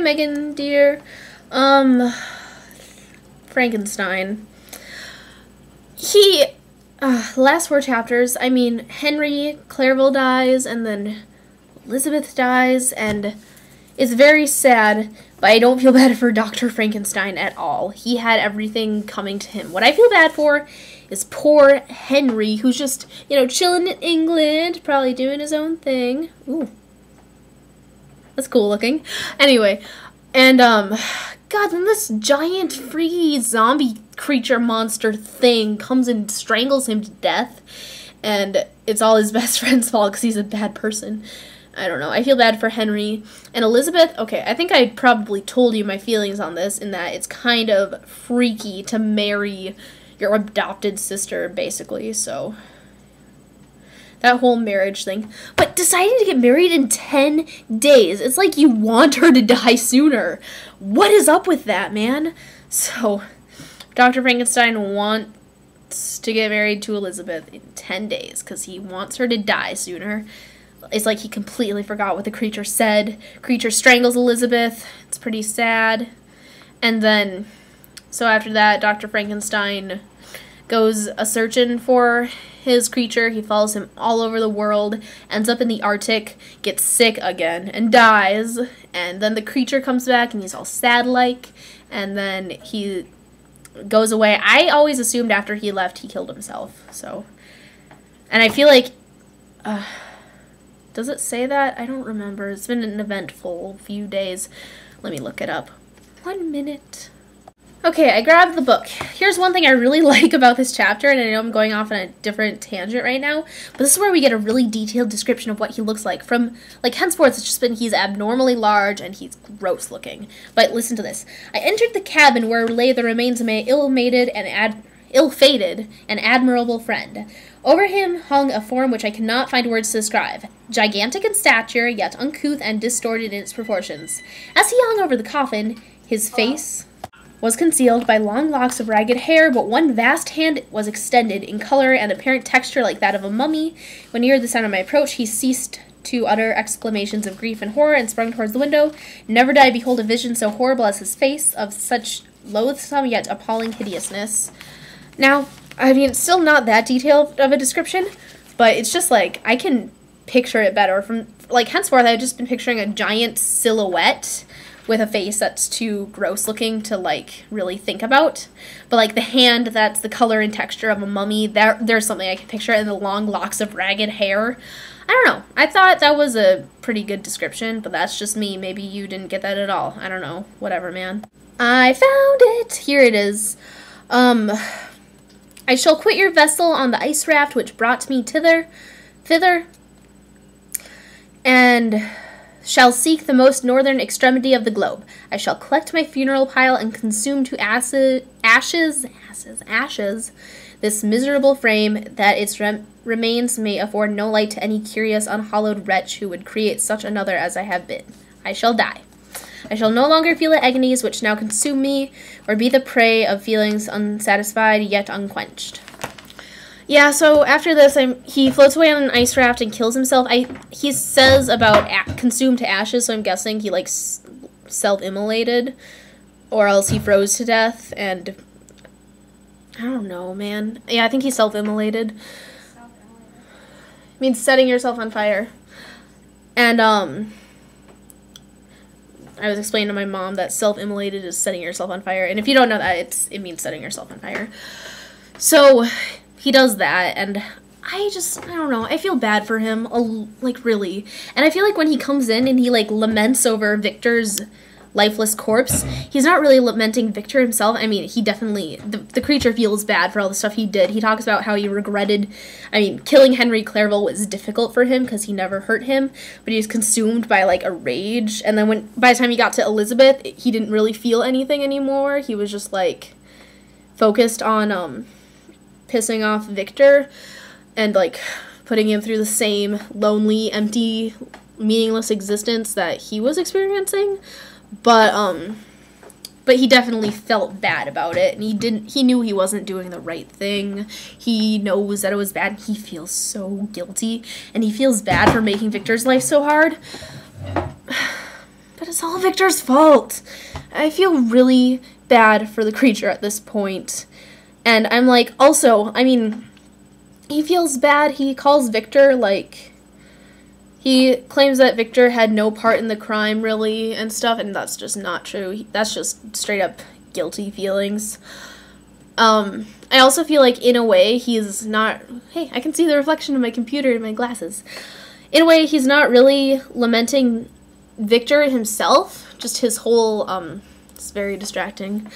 Megan, dear. Frankenstein. He, last 4 chapters, I mean, Henry Clerval dies, and then Elizabeth dies, and it's very sad, but I don't feel bad for Dr. Frankenstein at all. He had everything coming to him. What I feel bad for is poor Henry, who's just, you know, chilling in England, probably doing his own thing. Ooh. That's cool looking. Anyway, and, God, then this giant freaky zombie creature monster thing comes and strangles him to death, and it's all his best friend's fault because he's a bad person. I don't know. I feel bad for Henry. And Elizabeth, okay, I think I probably told you my feelings on this, in that it's kind of freaky to marry your adopted sister, basically, so that whole marriage thing. But deciding to get married in 10 days, it's like you want her to die sooner. What is up with that, man? So, Dr. Frankenstein wants to get married to Elizabeth in 10 days because he wants her to die sooner. It's like he completely forgot what the creature said. Creature strangles Elizabeth. It's pretty sad. And then, so after that, Dr. Frankenstein goes a-searching for his creature. He follows him all over the world, ends up in the Arctic, gets sick again, and dies. And then the creature comes back, and he's all sad-like, and then he goes away. I always assumed after he left, he killed himself, so. And I feel like, does it say that? I don't remember. It's been an eventful few days. Let me look it up. 1 minute. Okay, I grabbed the book. Here's one thing I really like about this chapter, and I know I'm going off on a different tangent right now, but this is where we get a really detailed description of what he looks like. From, like, henceforth, it's just been he's abnormally large and he's gross looking. But listen to this. I entered the cabin where lay the remains of my ill-fated and admirable friend. Over him hung a form which I cannot find words to describe. Gigantic in stature, yet uncouth and distorted in its proportions. As he hung over the coffin, his face was concealed by long locks of ragged hair, but one vast hand was extended, in color and apparent texture like that of a mummy. When near the sound of my approach, he ceased to utter exclamations of grief and horror, and sprung towards the window. Never did I behold a vision so horrible as his face, of such loathsome yet appalling hideousness. Now, I mean, it's still not that detailed of a description, but it's just like, I can picture it better. From, like, henceforth, I've just been picturing a giant silhouette with a face that's too gross looking to, like, really think about. But, like, the hand, that's the color and texture of a mummy, there's something I can picture, and the long locks of ragged hair. I don't know. I thought that was a pretty good description, but that's just me. Maybe you didn't get that at all. I don't know. Whatever, man. I found it! Here it is. I shall quit your vessel on the ice raft which brought me thither, and shall seek the most northern extremity of the globe. I shall collect my funeral pile and consume to ashes this miserable frame, that its remains may afford no light to any curious, unhallowed wretch who would create such another as I have been. I shall die. I shall no longer feel the agonies which now consume me, or be the prey of feelings unsatisfied yet unquenched. Yeah, so after this, he floats away on an ice raft and kills himself. He says about consumed to ashes, so I'm guessing he, like, self-immolated, or else he froze to death, and I don't know, man. Yeah, I think he self-immolated. It means setting yourself on fire. And, I was explaining to my mom that self-immolated is setting yourself on fire, and if you don't know that, it means setting yourself on fire. So he does that, and I don't know, I feel bad for him, like, really. And I feel like when he comes in and he, like, laments over Victor's lifeless corpse, he's not really lamenting Victor himself. I mean, he definitely, the creature feels bad for all the stuff he did. He talks about how he regretted, I mean, killing Henry Clerval was difficult for him because he never hurt him, but he was consumed by, like, a rage. And then by the time he got to Elizabeth, he didn't really feel anything anymore. He was just, like, focused on, pissing off Victor and, like, putting him through the same lonely, empty, meaningless existence that he was experiencing. But he definitely felt bad about it, and he knew he wasn't doing the right thing. He knows that it was bad, and he feels so guilty, and he feels bad for making Victor's life so hard. But but it's all Victor's fault. I feel really bad for the creature at this point. And I'm like, also, I mean, he feels bad. He calls Victor, like, he claims that Victor had no part in the crime, really, and stuff, and that's just not true. That's just straight up guilty feelings. I also feel like, in a way, he's not... Hey, I can see the reflection of my computer in my glasses. In a way, he's not really lamenting Victor himself, just his whole, it's very distracting,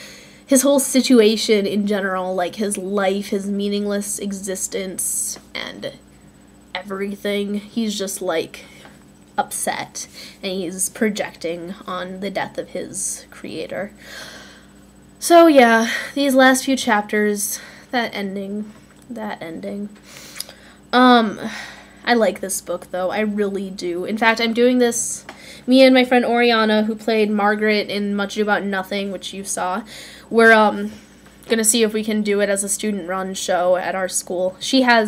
his whole situation in general, like his life, his meaningless existence, and everything. He's just, like, upset, and he's projecting on the death of his creator. So, yeah, these last few chapters, that ending. I like this book, though. I really do. In fact, I'm doing this, me and my friend Oriana, who played Margaret in Much Ado About Nothing, which you saw, we're, gonna see if we can do it as a student-run show at our school. She saw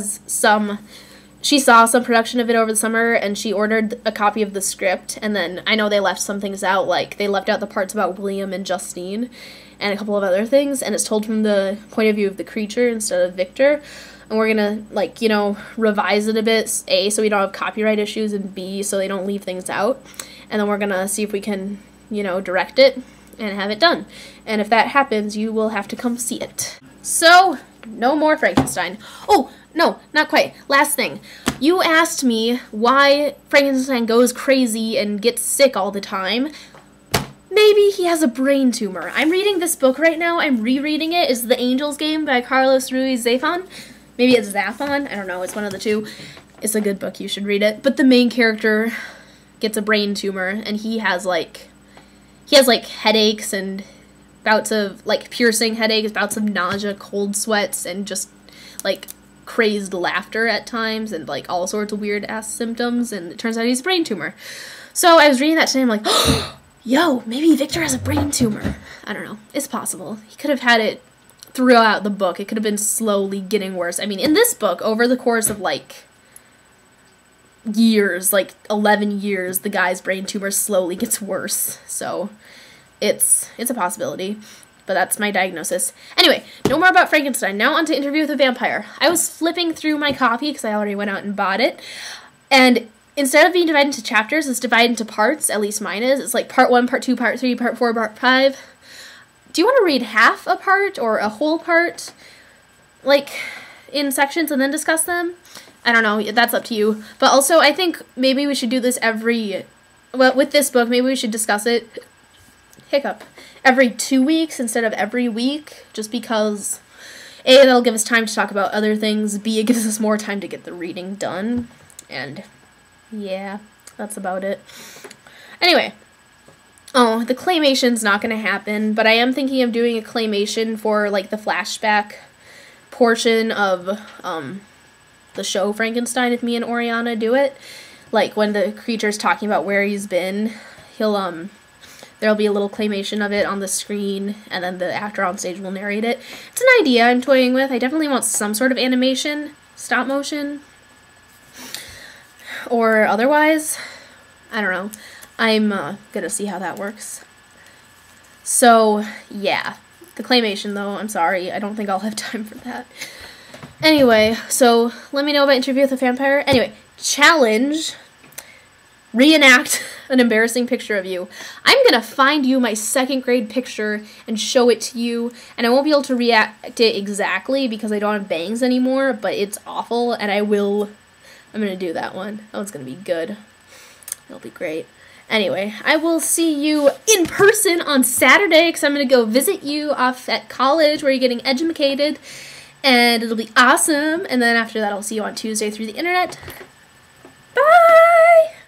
some production of it over the summer, and she ordered a copy of the script, and then I know they left some things out, like, they left out the parts about William and Justine, and a couple of other things, and it's told from the point of view of the creature instead of Victor. And we're gonna, like, you know, revise it a bit, A, so we don't have copyright issues, and B, so they don't leave things out. And then we're gonna see if we can, you know, direct it and have it done. And if that happens, you will have to come see it. So, no more Frankenstein. Oh, no, not quite. Last thing. You asked me why Frankenstein goes crazy and gets sick all the time. Maybe he has a brain tumor. I'm reading this book right now. I'm rereading it. It's The Angel's Game by Carlos Ruiz Zafón. Maybe it's Zafón. I don't know. It's one of the two. It's a good book. You should read it. But the main character gets a brain tumor, and he has headaches and bouts of, like, piercing headaches, bouts of nausea, cold sweats, and just, like, crazed laughter at times, and, like, all sorts of weird-ass symptoms, and it turns out he's a brain tumor. So I was reading that today, I'm like, oh, yo, maybe Victor has a brain tumor. I don't know. It's possible. He could have had it throughout the book. It could have been slowly getting worse. I mean, in this book, over the course of, like, years, like 11 years, the guy's brain tumor slowly gets worse. So it's a possibility, but that's my diagnosis. Anyway, no more about Frankenstein. Now on to Interview with a Vampire. I was flipping through my copy because I already went out and bought it, and instead of being divided into chapters, it's divided into parts. At least mine is. It's like part 1, part 2, part 3, part 4, part 5. Do you want to read half a part or a whole part, like, in sections and then discuss them? I don't know. That's up to you. But also, I think maybe we should do this with this book, maybe we should discuss it, every 2 weeks instead of every week, just because, A, that'll give us time to talk about other things, B, it gives us more time to get the reading done, and yeah, that's about it. Anyway. Oh, the claymation's not going to happen, but I am thinking of doing a claymation for, like, the flashback portion of, the show Frankenstein if me and Oriana do it. Like, when the creature's talking about where he's been, there'll be a little claymation of it on the screen, and then the actor on stage will narrate it. It's an idea I'm toying with. I definitely want some sort of animation, stop motion, or otherwise. I don't know. I'm gonna see how that works. So, yeah. The claymation, though, I'm sorry. I don't think I'll have time for that. Anyway, so let me know about Interview with a Vampire. Anyway, challenge. Reenact an embarrassing picture of you. I'm gonna find you my 2nd grade picture and show it to you, and I won't be able to react it exactly because I don't have bangs anymore, but it's awful, and I'm gonna do that one. That one's gonna be good. It'll be great. Anyway, I will see you in person on Saturday because I'm going to go visit you off at college where you're getting educated, and it'll be awesome. And then after that, I'll see you on Tuesday through the internet. Bye!